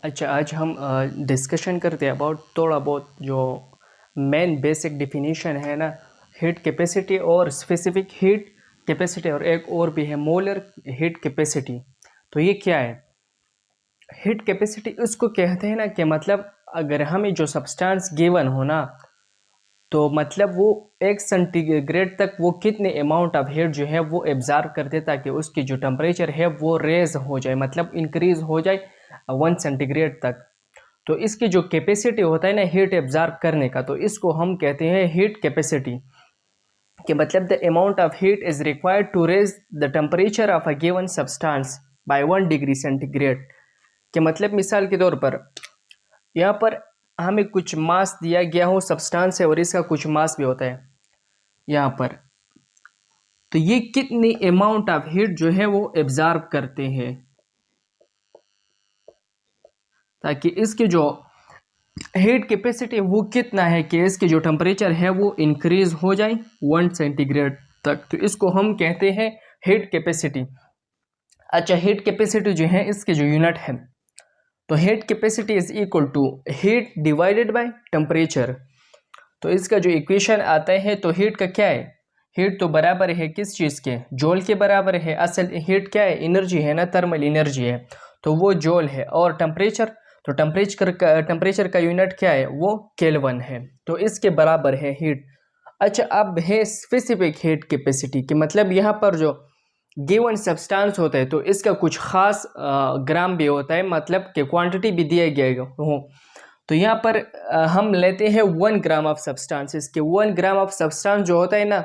अच्छा, आज हम डिस्कशन करते हैं अबाउट थोड़ा बहुत जो मेन बेसिक डिफिनीशन है ना, हीट कैपेसिटी और स्पेसिफिक हीट कैपेसिटी, और एक और भी है मोलर हीट कैपेसिटी। तो ये क्या है? हीट कैपेसिटी उसको कहते हैं ना कि मतलब अगर हमें जो सब्सटेंस गिवन हो ना, तो मतलब वो 1 सेंटीग्रेड तक वो कितने अमाउंट ऑफ हीट जो है वो एब्जॉर्ब कर दे, ताकि उसकी जो टेम्परेचर है वो रेज हो जाए, मतलब इंक्रीज हो जाए 1 सेंटीग्रेड तक। तो इसकी जो कैपेसिटी होता है ना हीट एब्जॉर्ब करने का, तो इसको हम कहते हैं हीट कैपेसिटी। कि मतलब the amount of heat is required to raise the temperature of a given substance by 1 degree centigrade. कि मतलब मिसाल के तौर पर यहाँ पर हमें कुछ मास दिया गया हो सब्सटेंस है, और इसका कुछ मास भी होता है यहाँ पर। तो ये कितनी अमाउंट ऑफ हीट जो है वो एब्जॉर्ब करते हैं, ताकि इसकी जो हीट कैपेसिटी वो कितना है कि इसकी जो टेम्परेचर है वो इंक्रीज हो जाए 1 सेंटीग्रेड तक। तो इसको हम कहते हैं हीट कैपेसिटी। अच्छा, हीट कैपेसिटी जो है इसके जो यूनिट है, तो heat capacity is equal to heat divided by temperature. तो इसका जो इक्वेशन आता है, तो हीट का क्या है, हीट तो बराबर है किस चीज़ के, जॉल के बराबर है। असल हीट क्या है, एनर्जी है ना, थर्मल एनर्जी है, तो वो जॉल है। और टेम्परेचर, तो टेम्परेचर का यूनिट क्या है, वो केल्विन है, तो इसके बराबर है हीट। अच्छा, अब है स्पेसिफिक हीट कैपेसिटी, कि मतलब यहाँ पर जो गिवन सब्सटेंस होता है तो इसका कुछ खास ग्राम भी होता है, मतलब कि क्वांटिटी भी दिया गया हो। तो यहाँ पर हम लेते हैं 1 ग्राम ऑफ सब्सटेंस। के 1 ग्राम ऑफ सब्सटेंस जो होता है ना,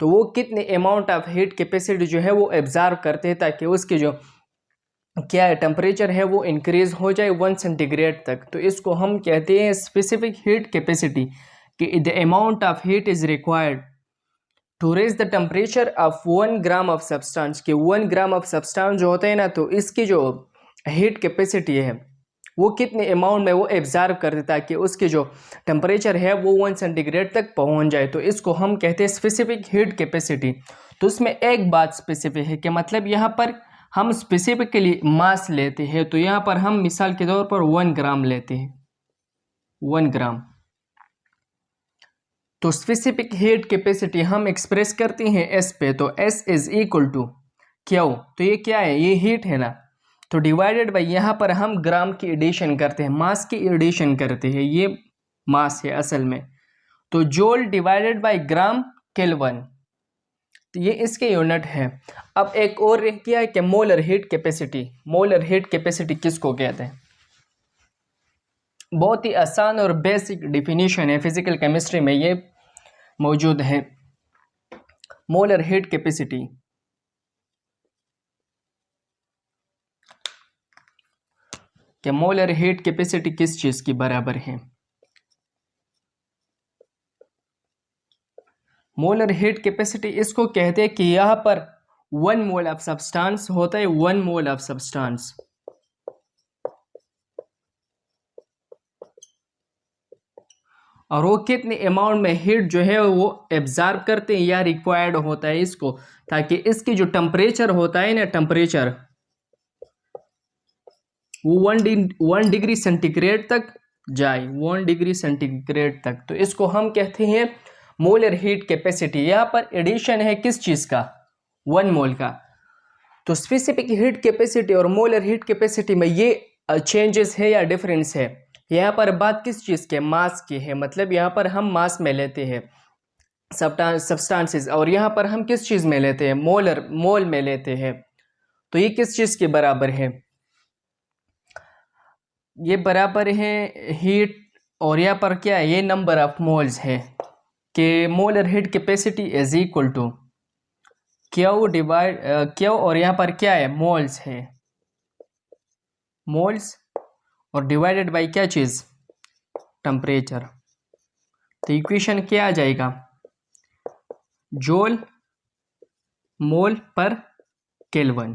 तो वो कितने अमाउंट ऑफ हीट कैपेसिटी जो है वो एब्जॉर्ब करते हैं, ताकि उसकी जो क्या है टेम्परेचर है वो इंक्रीज हो जाए 1 सेंटीग्रेड तक। तो इसको हम कहते हैं स्पेसिफिक हीट कैपेसिटी, कि the amount of heat is required to raise the temperature of 1 gram of substance. के 1 ग्राम ऑफ सब्सटेंस जो होते हैं ना, तो इसकी जो हीट कैपेसिटी है वो कितने अमाउंट में वो एब्जॉर्ब कर देता है, कि उसकी जो टेम्परेचर है वो 1 सेंटीग्रेड तक पहुंच जाए। तो इसको हम कहते हैं स्पेसिफिक हीट कैपेसिटी। तो उसमें एक बात स्पेसिफिक है कि मतलब यहाँ पर हम स्पेसिफिकली मास लेते हैं, तो यहाँ पर हम मिसाल के तौर पर 1 ग्राम लेते हैं, 1 ग्राम। तो स्पेसिफिक हीट कैपेसिटी हम एक्सप्रेस करते हैं एस पे, तो S is equal to Q. तो ये क्या है, ये हीट है ना, तो डिवाइडेड बाई यहाँ पर हम ग्राम की एडिशन करते हैं, मास की एडिशन करते हैं, ये मास है असल में। तो joule divided by gram kelvin, तो ये इसके यूनिट है। अब एक और क्या है कि molar heat capacity. Molar heat capacity किसको कहते हैं? बहुत ही आसान और बेसिक डिफिनीशन है, फिजिकल केमिस्ट्री में ये मौजूद है। मोलर हीट कैपेसिटी, कि मोलर हीट कैपेसिटी किस चीज की बराबर है? मोलर हीट कैपेसिटी इसको कहते हैं कि यहाँ पर 1 मोल ऑफ सब्सटेंस होता है, 1 मोल ऑफ सब्सटेंस, और वो कितने अमाउंट में हीट जो है वो एब्जॉर्ब करते हैं या रिक्वायर्ड होता है इसको, ताकि इसकी जो टेम्परेचर होता है ना, टेम्परेचर वो 1 डिग्री सेंटीग्रेड तक जाए, 1 डिग्री सेंटीग्रेड तक। तो इसको हम कहते हैं मोलर हीट कैपेसिटी। यहाँ पर एडिशन है किस चीज का, 1 मोल का। तो स्पेसिफिक हीट कैपेसिटी और मोलर हीट कैपेसिटी में ये चेंजेस है या डिफरेंस है? यहाँ पर बात किस चीज़ के, मास की है, मतलब यहाँ पर हम मास में लेते हैं सब्सटेंसेस, और यहाँ पर हम किस चीज़ में लेते हैं, मोल में लेते हैं। तो ये किस चीज़ के बराबर है, ये बराबर है हीट, और यहाँ पर क्या है, ये नंबर ऑफ मोल्स है, कि molar heat capacity is equal to Q divide Q, और यहाँ पर क्या है, मोल्स है, मोल्स, और डिवाइडेड बाई क्या चीज़, टेम्परेचर। तो इक्वेशन क्या आ जाएगा, जूल मोल पर केल्विन।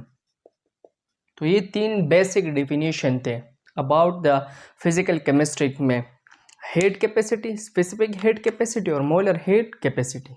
तो ये 3 बेसिक डिफिनीशन थे अबाउट द फिजिकल केमिस्ट्री में heat capacity, specific heat capacity और मोलर हीट कैपेसिटी।